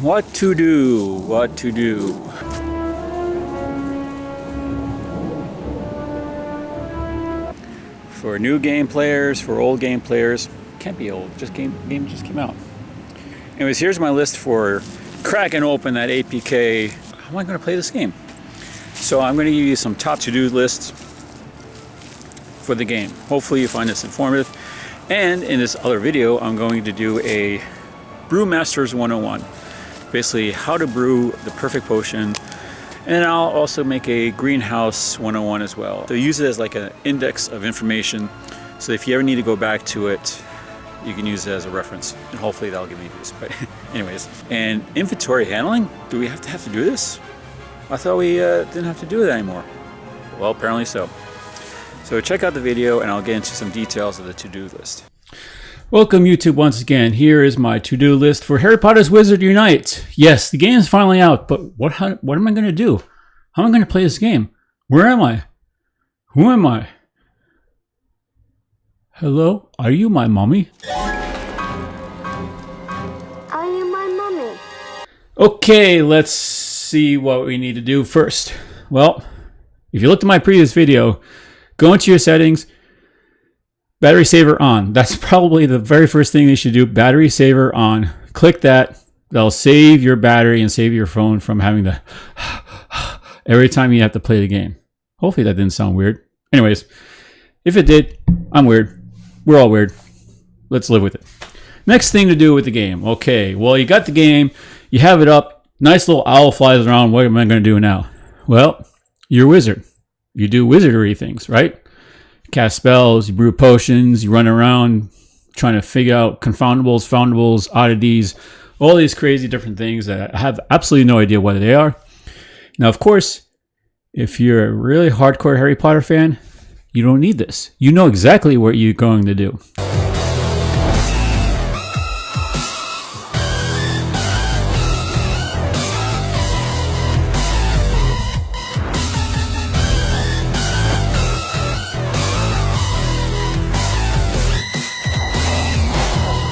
What to do? What to do? For new game players, for old game players, can't be old. Game just came out. Anyways, here's my list for cracking open that APK. How am I going to play this game? So I'm going to give you some top to-do lists for the game. Hopefully you find this informative. And in this other video, I'm going to do a Brewmasters 101. Basically, how to brew the perfect potion. And I'll also make a greenhouse 101 as well. So use it as like an index of information. So if you ever need to go back to it, you can use it as a reference. And hopefully that'll give me views. But anyways, and inventory handling? Do we have to do this? I thought we didn't have to do it anymore. Well, apparently so. So check out the video and I'll get into some details of the to-do list. Welcome YouTube once again. Here is my to-do list for Harry Potter's Wizard Unite. Yes, the game is finally out, but what am I going to do? How am I going to play this game? Where am I? Who am I? Hello? Are you my mommy? Are you my mommy? Okay, let's see what we need to do first. Well, if you looked at my previous video, go into your settings, battery saver on. That's probably the very first thing you should do. Battery saver on. Click that. That'll save your battery and save your phone from having to every time you have to play the game. Hopefully that didn't sound weird. Anyways, if it did, I'm weird. We're all weird. Let's live with it. Next thing to do with the game. Okay, well, you got the game. You have it up. Nice little owl flies around. What am I going to do now? Well, you're a wizard. You do wizardry things, right? You cast spells, you brew potions, you run around trying to figure out confoundables, foundables, oddities, all these crazy different things that I have absolutely no idea what they are. Now, of course, if you're a really hardcore Harry Potter fan, you don't need this. You know exactly what you're going to do.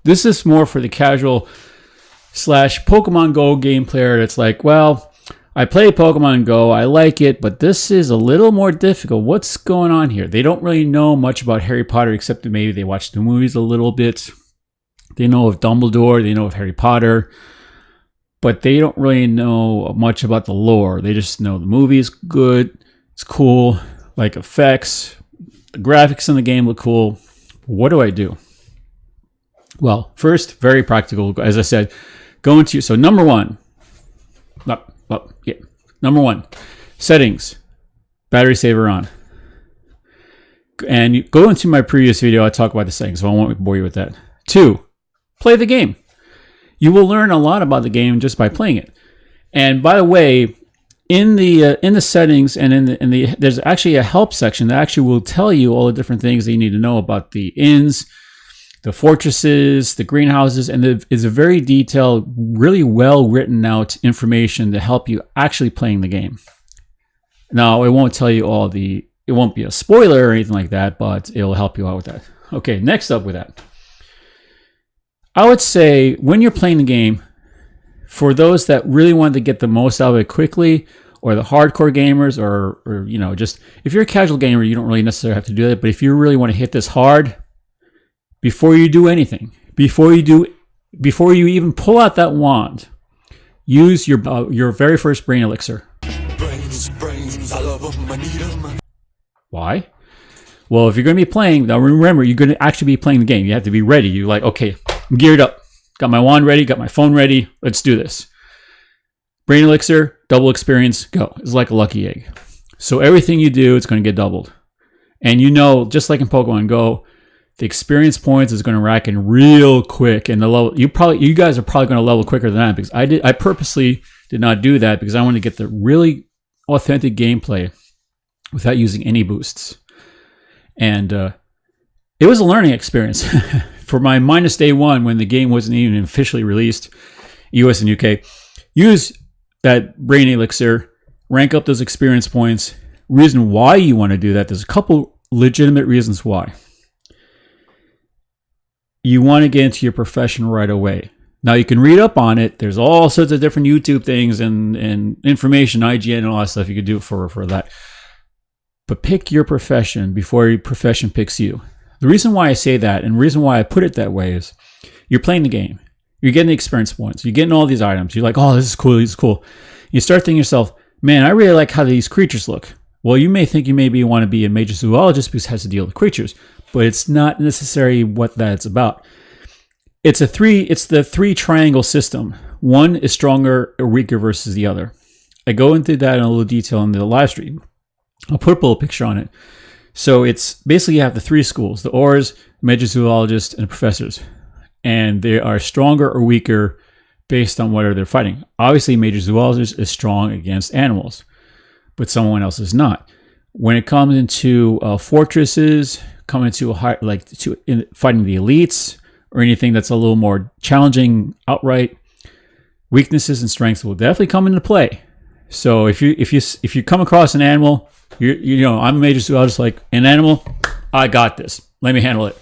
This is more for the casual / Pokemon Go game player that's like, well, I play Pokemon Go, I like it, but this is a little more difficult. What's going on here? They don't really know much about Harry Potter except that maybe they watch the movies a little bit. They know of Dumbledore, they know of Harry Potter, but they don't really know much about the lore. They just know the movie is good, it's cool, like effects, the graphics in the game look cool. What do I do? Well, first, very practical. As I said, go into so number one, settings, battery saver on, and you go into my previous video. I talk about the settings, so I won't bore you with that. 2, play the game. You will learn a lot about the game just by playing it. And by the way, in the settings and in the there's actually a help section that actually will tell you all the different things that you need to know about the inns, the fortresses, the greenhouses, and is a very detailed, really well written out information to help you actually playing the game. Now, it won't tell you it won't be a spoiler or anything like that, but it'll help you out with that. Okay, next up with that. I would say when you're playing the game, for those that really want to get the most out of it quickly, or the hardcore gamers, or you know, just if you're a casual gamer, you don't really necessarily have to do that, but if you really want to hit this hard, before you do anything, before you even pull out that wand, use your very first brain elixir. Brains, I love them, I need them. Why? Well, if you're going to be playing, now remember, you're going to actually be playing the game. You have to be ready. You're like, okay, I'm geared up. Got my wand ready, got my phone ready. Let's do this. Brain elixir, double experience, go. It's like a lucky egg. So everything you do, it's going to get doubled. And you know, just like in Pokemon Go, the experience points is going to rack in real quick, and the level you guys are probably going to level quicker than that, because I purposely did not do that because I want to get the really authentic gameplay without using any boosts. And it was a learning experience for my -day 1 when the game wasn't even officially released, US and UK. Use that brain elixir, rank up those experience points. Reason why you want to do that, there's a couple legitimate reasons why. You want to get into your profession right away. Now you can read up on it. There's all sorts of different YouTube things and information, IGN and all that stuff. You could do for that. But pick your profession before your profession picks you. The reason why I say that and the reason why I put it that way is you're playing the game. You're getting the experience points. You're getting all these items. You're like, oh, this is cool. This is cool. You start thinking to yourself, man, I really like how these creatures look. Well, you may think you maybe want to be a major zoologist because it has to deal with creatures, but it's not necessarily what that's about. It's the three triangle system. One is stronger or weaker versus the other. I go into that in a little detail in the live stream. I'll put a little picture on it. So it's basically you have the three schools, the Aurs, major zoologists, and the professors. And they are stronger or weaker based on whether they're fighting. Obviously, major zoologist is strong against animals, but someone else is not. When it comes into fortresses, coming to fighting the elites, or anything that's a little more challenging outright, weaknesses and strengths will definitely come into play. So if you come across an animal, you know, I'm a major zoologist, like an animal, I got this. Let me handle it.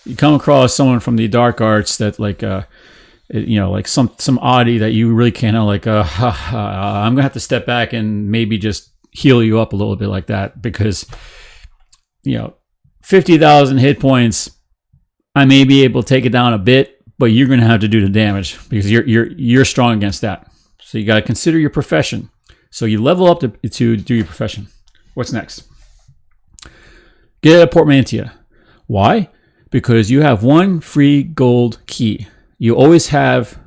You come across someone from the dark arts that like like some oddity that you really can't handle, like I'm gonna have to step back and maybe just heal you up a little bit like that, because 50,000 hit points, I may be able to take it down a bit, but you're gonna have to do the damage because you're strong against that. So you got to consider your profession. So you level up to do your profession. What's next? Get a portmanteau. Why? Because you have one free gold key. You always have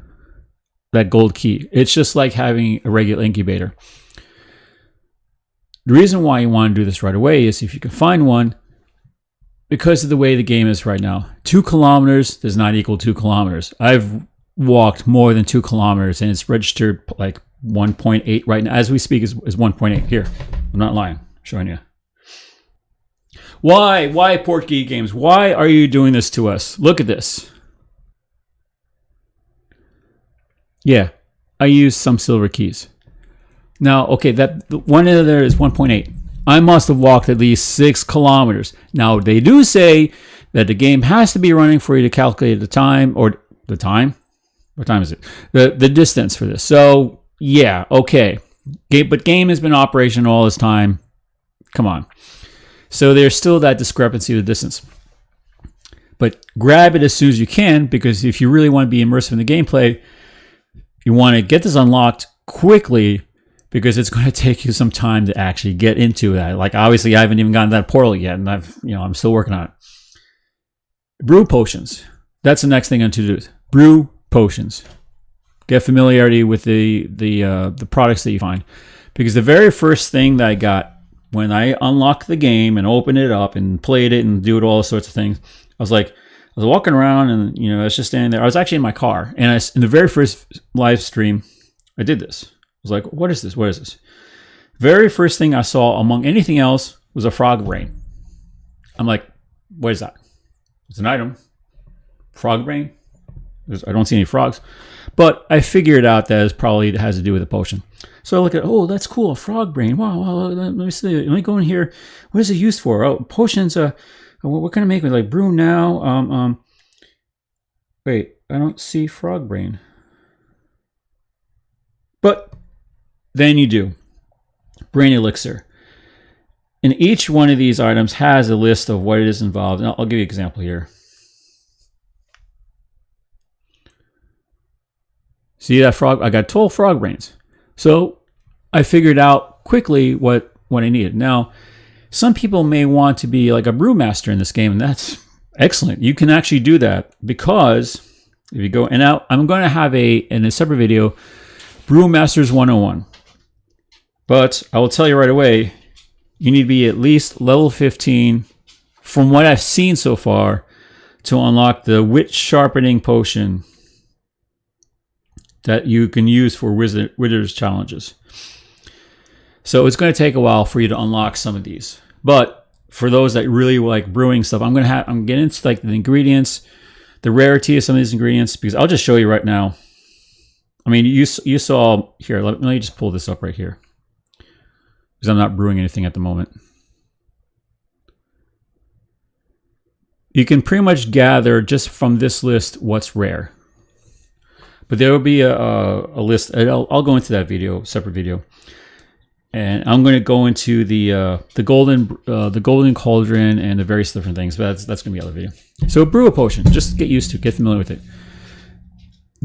that gold key. It's just like having a regular incubator. The reason why you want to do this right away is if you can find one, because of the way the game is right now. 2 kilometers does not equal 2 kilometers. I've walked more than 2 kilometers and it's registered like 1.8 right now. As we speak is 1.8. Here, I'm not lying. I'm showing you. Why Port Geek Games? Why are you doing this to us? Look at this. Yeah, I used some silver keys. Now, okay, that one in there is 1.8. I must have walked at least 6 kilometers. Now, they do say that the game has to be running for you to calculate the time, or the time? What time is it? The distance for this. So, yeah, okay. But game has been operational all this time. Come on. So there's still that discrepancy of the distance. But grab it as soon as you can, because if you really want to be immersive in the gameplay, you want to get this unlocked quickly, because it's going to take you some time to actually get into that. Like, obviously, I haven't even gotten that portal yet, and I'm still working on it. Brew Potions. That's the next thing I'm to do. Brew Potions. Get familiarity with the products that you find, because the very first thing that I got when I unlocked the game and opened it up and played it and do all sorts of things, I was walking around and I was just standing there. I was actually in my car, and in the very first live stream, I did this. I was like, what is this? What is this? Very first thing I saw among anything else was a frog brain. I'm like, what is that? It's an item. Frog brain? I don't see any frogs. But I figured out that it has to do with a potion. So I look at, oh, that's cool, a frog brain. Wow, let me see. Let me go in here. What is it used for? Oh, potions. What can I make with, like, brew now? Wait, I don't see frog brain. But then you do. Brain elixir. And each one of these items has a list of what it is involved. And I'll give you an example here. See that frog? I got 12 frog brains. So I figured out quickly what I needed. Now, some people may want to be like a brewmaster in this game, and that's excellent. You can actually do that, because if you go, and now I'm going to have in a separate video, Brewmasters 101. But I will tell you right away, you need to be at least level 15, from what I've seen so far, to unlock the wit sharpening potion that you can use for wizard's challenges. So it's going to take a while for you to unlock some of these. But for those that really like brewing stuff, I'm getting into like the ingredients, the rarity of some of these ingredients, because I'll just show you right now. I mean, you saw here. Let me just pull this up right here, because I'm not brewing anything at the moment. You can pretty much gather just from this list what's rare. But there will be a list. I'll go into that video, separate video, and I'm going to go into the golden cauldron and the various different things. But that's going to be another video. So brew a potion. Just get used to it. Get familiar with it.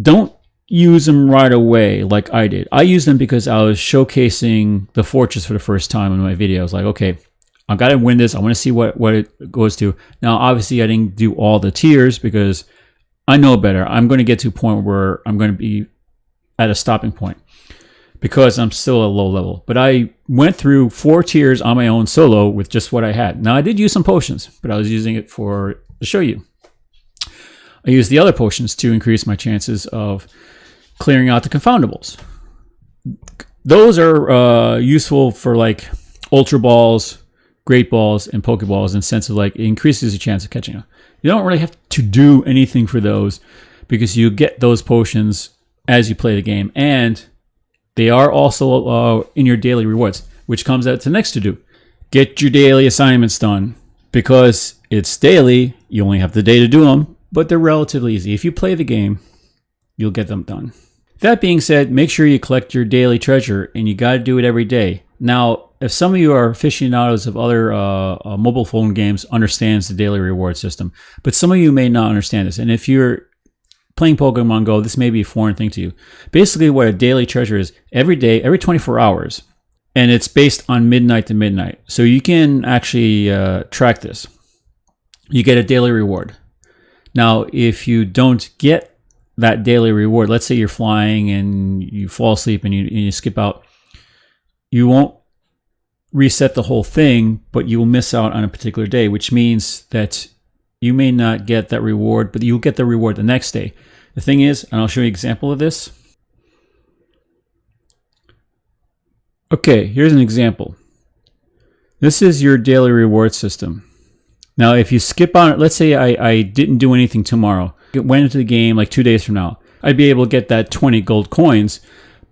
Don't use them right away like I did. I used them because I was showcasing the fortress for the first time in my video. I was like, okay, I've got to win this. I want to see what it goes to. Now, obviously, I didn't do all the tiers because I know better. I'm going to get to a point where I'm going to be at a stopping point because I'm still at a low level. But I went through 4 tiers on my own solo with just what I had. Now, I did use some potions, but I was using it to show you. I used the other potions to increase my chances of clearing out the confoundables. Those are useful for like ultra balls, great balls, and pokeballs in the sense of like it increases your chance of catching them. You don't really have to do anything for those because you get those potions as you play the game, and they are also in your daily rewards, which comes out to next to do. Get your daily assignments done because it's daily. You only have the day to do them, but they're relatively easy. If you play the game, you'll get them done. That being said, make sure you collect your daily treasure, and you got to do it every day. Now, if some of you are aficionados of other mobile phone games, understands the daily reward system, but some of you may not understand this. And if you're playing Pokemon Go, this may be a foreign thing to you. Basically, what a daily treasure is, every day, every 24 hours, and it's based on midnight to midnight. So you can actually track this. You get a daily reward. Now, if you don't get that daily reward, let's say you're flying and you fall asleep and you skip out, you won't reset the whole thing, but you will miss out on a particular day, which means that you may not get that reward, but you'll get the reward the next day. The thing is, and I'll show you an example of this. Okay, here's an example. This is your daily reward system. Now, if you skip on it, let's say I didn't do anything tomorrow. It went into the game like 2 days from now. I'd be able to get that 20 gold coins,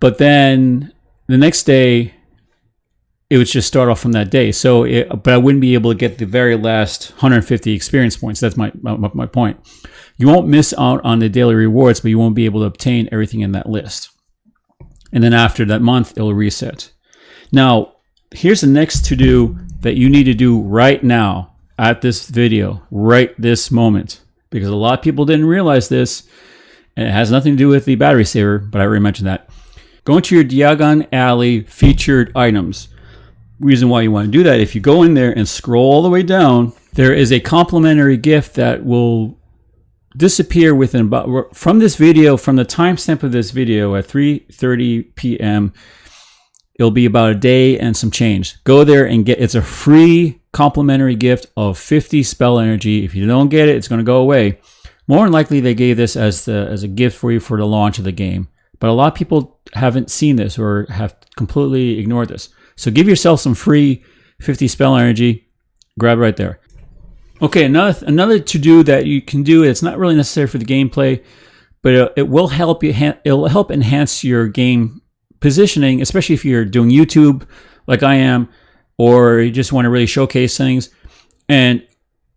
but then the next day, it would just start off from that day. But I wouldn't be able to get the very last 150 experience points. That's my point. You won't miss out on the daily rewards, but you won't be able to obtain everything in that list. And then after that month, it'll reset. Now, here's the next to-do that you need to do right now at this video, right this moment, because a lot of people didn't realize this, and it has nothing to do with the battery saver, but I already mentioned that. Go into your Diagon Alley featured items. Reason why you want to do that, if you go in there and scroll all the way down, there is a complimentary gift that will disappear within about, from this video, from the timestamp of this video at 3:30 p.m. It'll be about a day and some change. Go there and get, it's a free complimentary gift of 50 spell energy. If you don't get it, it's going to go away. More than likely, they gave this as a gift for you for the launch of the game. But a lot of people haven't seen this or have completely ignored this. So give yourself some free 50 spell energy. Grab it right there. Okay, another to-do that you can do, it's not really necessary for the gameplay, but it will help you. It'll help enhance your game positioning, especially if you're doing YouTube like I am, or you just want to really showcase things. And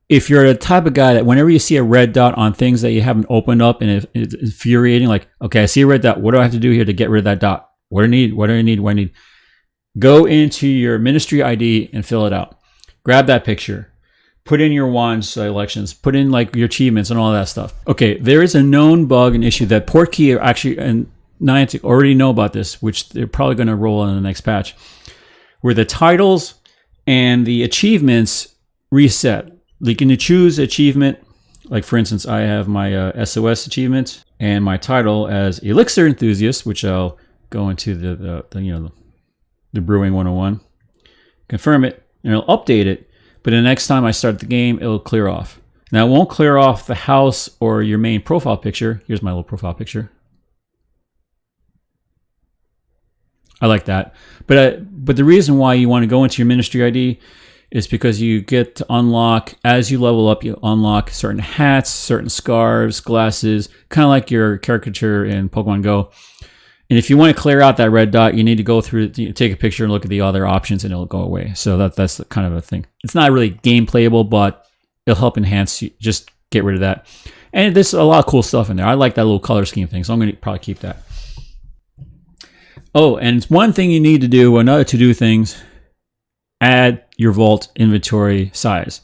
if you're the type of guy that whenever you see a red dot on things that you haven't opened up and it's infuriating, like, okay, I see a red dot. What do I have to do here to get rid of that dot? What do I need? What do I need? What do I need? Go into your ministry ID and fill it out. Grab that picture. Put in your wand selections. Put in like your achievements and all that stuff. Okay, there is a known bug and issue that Portkey are actually, and Niantic already know about this, which they're probably going to roll in the next patch, where the titles and the achievements reset. You can choose achievement. Like for instance, I have my SOS achievement and my title as ELIXER Enthusiast, which I'll go into the Brewing 101. Confirm it, and it'll update it. But the next time I start the game, it'll clear off. Now, it won't clear off the house or your main profile picture. Here's my little profile picture. I like that. But the reason why you want to go into your ministry ID is because you get to unlock, as you level up, you unlock certain hats, certain scarves, glasses, kind of like your caricature in Pokemon Go. And if you want to clear out that red dot, you need to go through, take a picture and look at the other options, and it'll go away. So that's kind of a thing. It's not really game playable, but it'll help enhance you. Just get rid of that. And there's a lot of cool stuff in there. I like that little color scheme thing, so I'm going to probably keep that. Oh, and one thing you need to do, another to-do things, add your vault inventory size.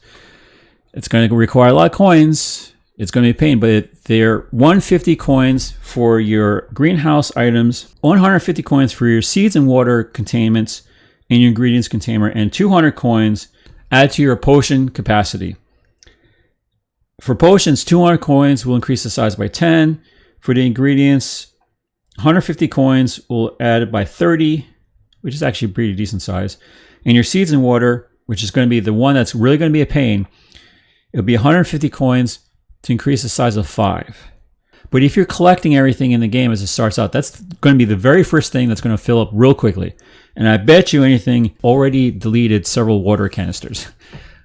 It's going to require a lot of coins. It's going to be a pain, but they're 150 coins for your greenhouse items, 150 coins for your seeds and water containments in your ingredients container, and 200 coins add to your potion capacity. For potions, 200 coins will increase the size by 10. For the ingredients, 150 coins will add it by 30, which is actually a pretty decent size. And your seeds and water, which is going to be the one that's really going to be a pain, it'll be 150 coins to increase the size of 5. But if you're collecting everything in the game as it starts out, that's going to be the very first thing that's going to fill up real quickly. And I bet you anything already deleted several water canisters.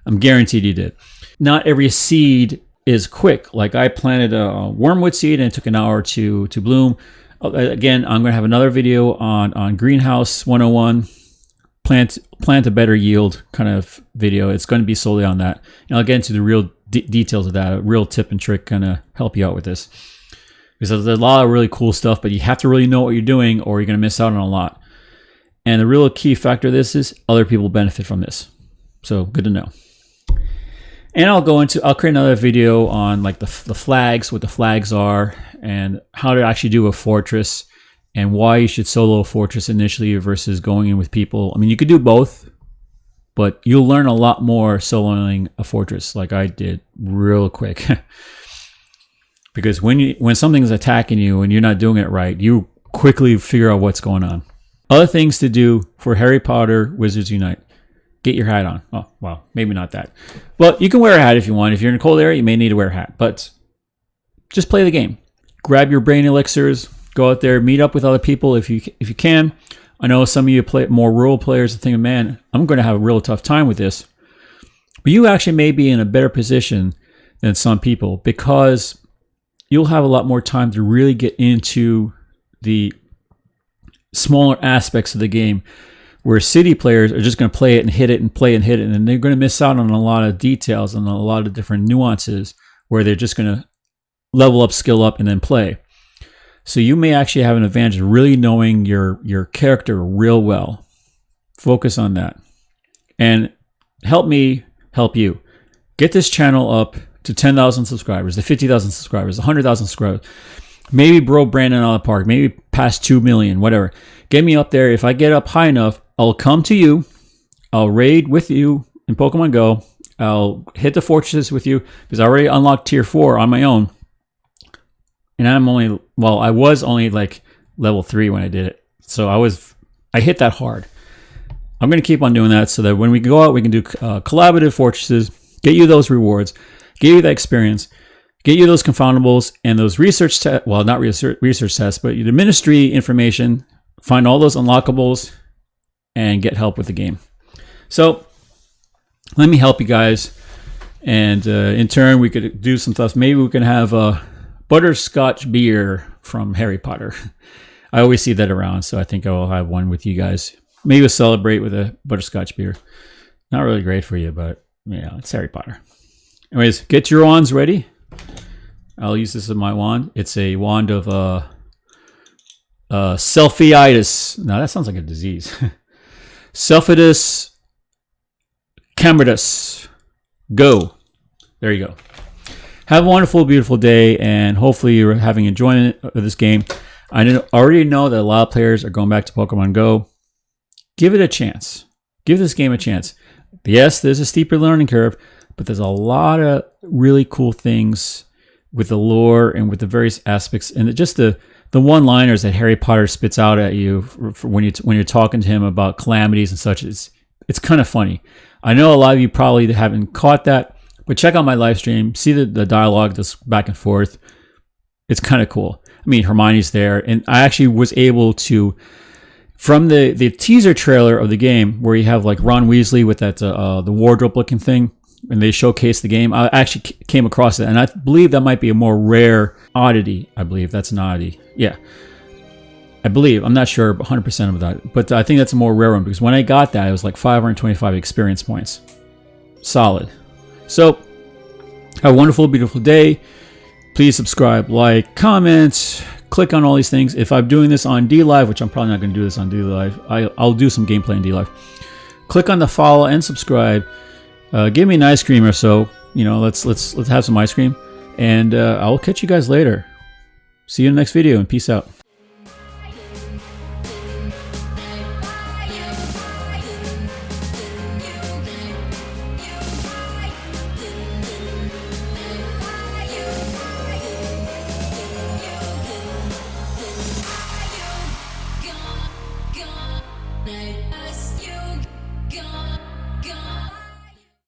I'm guaranteed you did. Not every seed is quick. Like I planted a wormwood seed and it took an hour to bloom. Again, I'm going to have another video on Greenhouse 101, plant a better yield kind of video. It's going to be solely on that. And I'll get into the real details of that, a real tip and trick kind of help you out with this. Because there's a lot of really cool stuff, but you have to really know what you're doing or you're going to miss out on a lot. And the real key factor of this is other people benefit from this. So good to know. And I'll create another video on like the flags, what the flags are, and how to actually do a fortress, and why you should solo a fortress initially versus going in with people. I mean, you could do both, but you'll learn a lot more soloing a fortress like I did real quick. Because when something's attacking you and you're not doing it right, you quickly figure out what's going on. Other things to do for Harry Potter Wizards Unite. Get your hat on. Oh, well, maybe not that. Well, you can wear a hat if you want. If you're in a cold area, you may need to wear a hat. But just play the game. Grab your brain elixirs. Go out there. Meet up with other people if you can. I know some of you more rural players are thinking, man, I'm going to have a real tough time with this. But you actually may be in a better position than some people because you'll have a lot more time to really get into the smaller aspects of the game, where city players are just going to play it and hit it and play and hit it, and they're going to miss out on a lot of details and a lot of different nuances where they're just going to level up, skill up, and then play. So you may actually have an advantage of really knowing your character real well. Focus on that. And help me help you. Get this channel up to 10,000 subscribers, to 50,000 subscribers, 100,000 subscribers. Maybe bro Brandon out of the park, maybe past 2 million, whatever. Get me up there. If I get up high enough, I'll come to you. I'll raid with you in Pokemon Go. I'll hit the fortresses with you because I already unlocked tier 4 on my own. And I was only like level 3 when I did it. So I hit that hard. I'm going to keep on doing that so that when we go out, we can do collaborative fortresses, get you those rewards, get you that experience, get you those confoundables and those research tests. Well, not research tests, but the ministry information, find all those unlockables, and get help with the game. So let me help you guys. And in turn, we could do some stuff. Maybe we can have a butterscotch beer from Harry Potter. I always see that around, so I think I'll have one with you guys. Maybe we'll celebrate with a butterscotch beer. Not really great for you, but yeah, it's Harry Potter. Anyways, get your wands ready. I'll use this as my wand. It's a wand of selfie-itis. Now that sounds like a disease. Selfitis cameratus. Go. There you go. Have a wonderful, beautiful day, and hopefully you're having enjoyment of this game. I already know that a lot of players are going back to Pokemon Go. Give it a chance. Give this game a chance. Yes, there's a steeper learning curve, but there's a lot of really cool things with the lore and with the various aspects, and just the one-liners that Harry Potter spits out at you for when you're talking to him about calamities and such. It's kind of funny. I know a lot of you probably haven't caught that, but check out my live stream. See the dialogue that's back and forth. It's kind of cool. I mean, Hermione's there, and I actually was able to, from the teaser trailer of the game where you have like Ron Weasley with that the wardrobe looking thing, and they showcase the game, I actually came across it, and I believe that might be a more rare oddity. I believe that's an oddity. Yeah. I believe. I'm not sure 100% of that, but I think that's a more rare one because when I got that, it was like 525 experience points. Solid. So, have a wonderful, beautiful day. Please subscribe, like, comment, click on all these things. If I'm doing this on DLive, which I'm probably not going to do this on DLive, I'll do some gameplay on DLive. Click on the follow and subscribe. Give me an ice cream or so. You know, let's have some ice cream, and I'll catch you guys later. See you in the next video, and peace out.